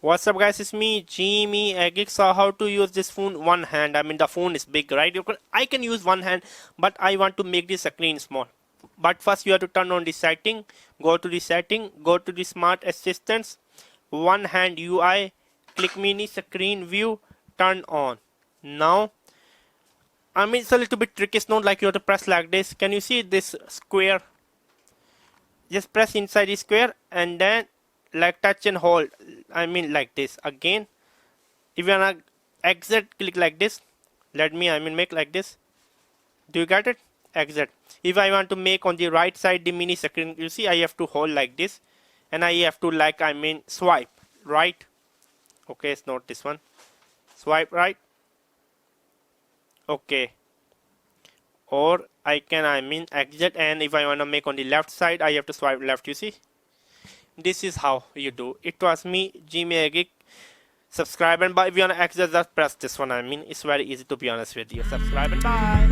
What's up guys, it's me, Geek. So how to use this phone one hand? I mean the phone is big, right? I can use one hand, but I want to make this screen small. But first you have to turn on the setting, go to the smart assistants, one hand UI, click mini screen view, turn on. Now, I mean it's a little bit tricky, it's not like you have to press like this. Can you see this square? Just press inside the square and then like touch and hold. I mean like this again. If you wanna exit, click like this. Let me make like this. Do you get it? Exit. If I want to make on the right side the mini screen, you see I have to hold like this and I have to swipe right. Okay, it's not this one. Swipe right. Okay. Or I can exit, and if I want to make on the left side, I have to swipe left. You see, this is how you do. It was me, Geek. Subscribe and bye. If you want to exit, just press this one. It's very easy, to be honest with you. Subscribe and bye.